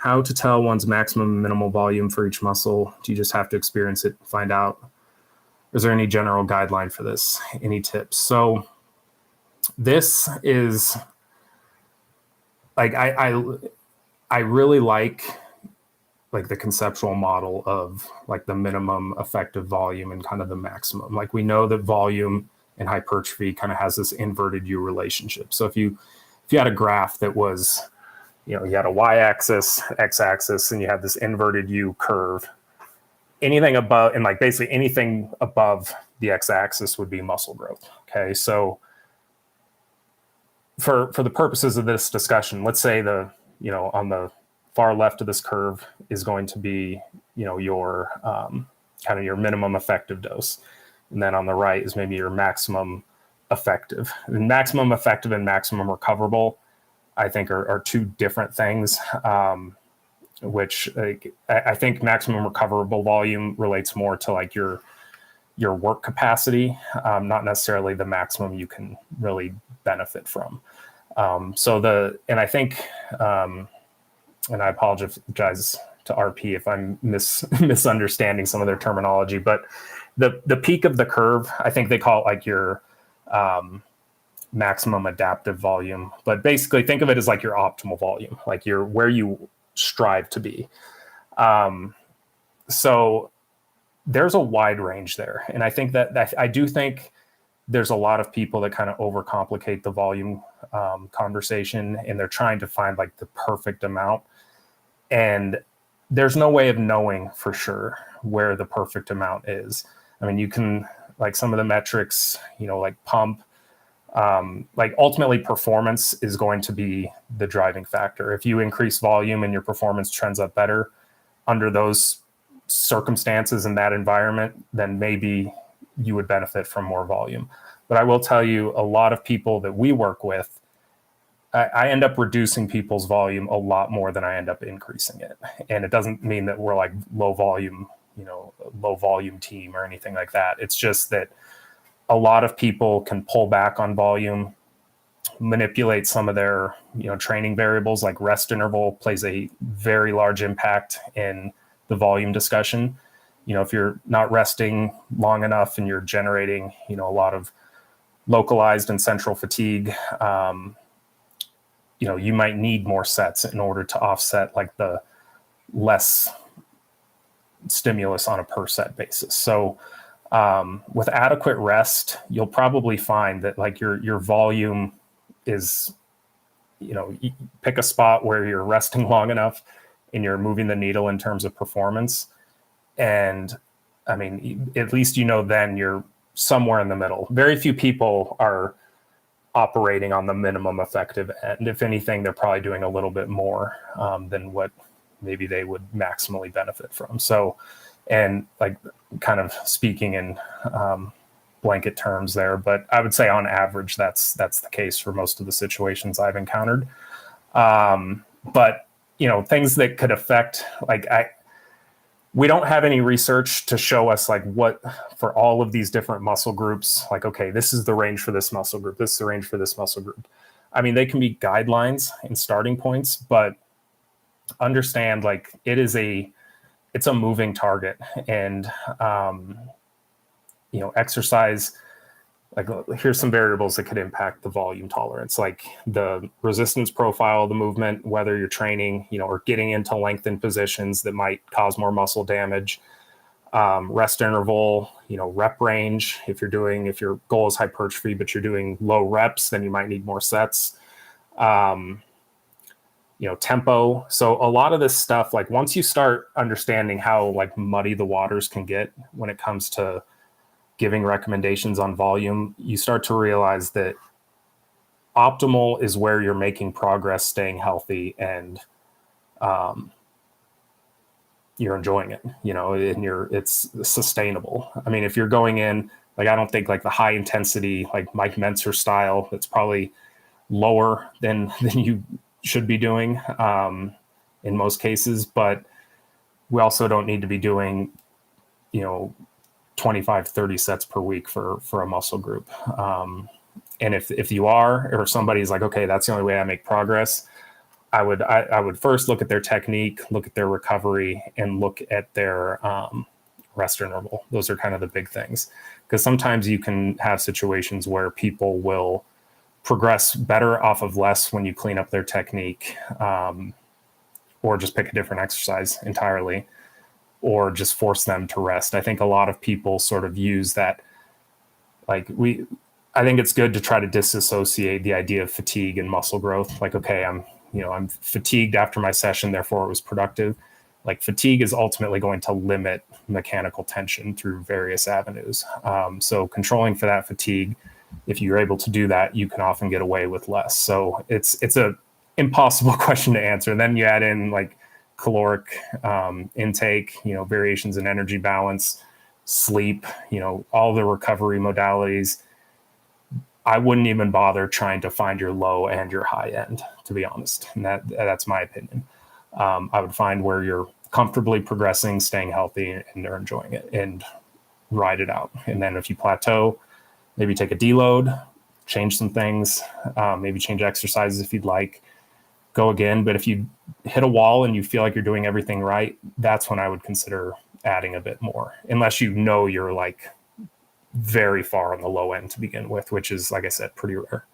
how to tell one's maximum and minimal volume for each muscle. Do you just have to experience it, find out? Is there any general guideline for this? Any tips? So this is like, I really like the conceptual model of like the minimum effective volume and kind of the maximum. Like we know that volume and hypertrophy kind of has this inverted U relationship. So if you had a graph that was, you had a y-axis, x-axis, and you had this inverted U curve, anything above, and like basically anything above the x-axis would be muscle growth. Okay, so for the purposes of this discussion, let's say on the far left of this curve is going to be, your kind of your minimum effective dose. And then on the right is maybe your maximum effective. And maximum effective and maximum recoverable, I think, are two different things, which I think maximum recoverable volume relates more to like your work capacity, not necessarily the maximum you can really benefit from. And I think, and I apologize to RP if I'm misunderstanding some of their terminology, but the peak of the curve, I think they call it like your maximum adaptive volume. But basically think of it as like your optimal volume, like where you strive to be. So there's a wide range there. And I think that I do think there's a lot of people that kind of overcomplicate the volume conversation, and they're trying to find like the perfect amount. And there's no way of knowing for sure where the perfect amount is. I mean, you can, like some of the metrics, like pump, like ultimately performance is going to be the driving factor. If you increase volume and your performance trends up better under those circumstances in that environment, then maybe you would benefit from more volume. But I will tell you, a lot of people that we work with, I end up reducing people's volume a lot more than I end up increasing it. And it doesn't mean that we're like low volume team or anything like that. It's just that a lot of people can pull back on volume, manipulate some of their, training variables, like rest interval plays a very large impact in the volume discussion. If you're not resting long enough and you're generating, a lot of localized and central fatigue, you might need more sets in order to offset like the less stimulus on a per set basis. So with adequate rest, you'll probably find that like your volume is, you pick a spot where you're resting long enough and you're moving the needle in terms of performance. And I mean, at least, then you're somewhere in the middle. Very few people are operating on the minimum effective end. If anything, they're probably doing a little bit more than what maybe they would maximally benefit from. So, and like kind of speaking in blanket terms there, but I would say on average, that's the case for most of the situations I've encountered. But, things that could affect, like we don't have any research to show us like what for all of these different muscle groups, like, okay, this is the range for this muscle group. This is the range for this muscle group. I mean, they can be guidelines and starting points, but understand like it's a moving target, and, exercise, like here's some variables that could impact the volume tolerance, like the resistance profile of the movement, whether you're training, or getting into lengthened positions that might cause more muscle damage, rest interval, rep range. If your goal is hypertrophy, but you're doing low reps, then you might need more sets, tempo. So a lot of this stuff, like once you start understanding how like muddy the waters can get when it comes to giving recommendations on volume, you start to realize that optimal is where you're making progress, staying healthy, and you're enjoying it, and it's sustainable. I mean, if you're going in, like, I don't think like the high intensity, like Mike Mentzer style, that's probably lower than you should be doing in most cases, but we also don't need to be doing, 25, 30 sets per week for a muscle group. And if you are, or if somebody's like, okay, that's the only way I make progress, I would first look at their technique, look at their recovery, and look at their rest interval. Those are kind of the big things, because sometimes you can have situations where people will progress better off of less when you clean up their technique, or just pick a different exercise entirely, or just force them to rest. I think a lot of people sort of use that, I think it's good to try to disassociate the idea of fatigue and muscle growth. Like, okay, I'm fatigued after my session, therefore it was productive. Like, fatigue is ultimately going to limit mechanical tension through various avenues. So controlling for that fatigue, if you're able to do that, you can often get away with less. So it's a impossible question to answer. And then you add in like caloric intake, variations in energy balance, sleep, all the recovery modalities. I wouldn't even bother trying to find your low and your high end, to be honest. And that's my opinion. I would find where you're comfortably progressing, staying healthy, and are enjoying it, and ride it out. And then if you plateau, maybe take a deload, change some things, maybe change exercises if you'd like, go again. But if you hit a wall and you feel like you're doing everything right, that's when I would consider adding a bit more, unless you're like very far on the low end to begin with, which is, like I said, pretty rare.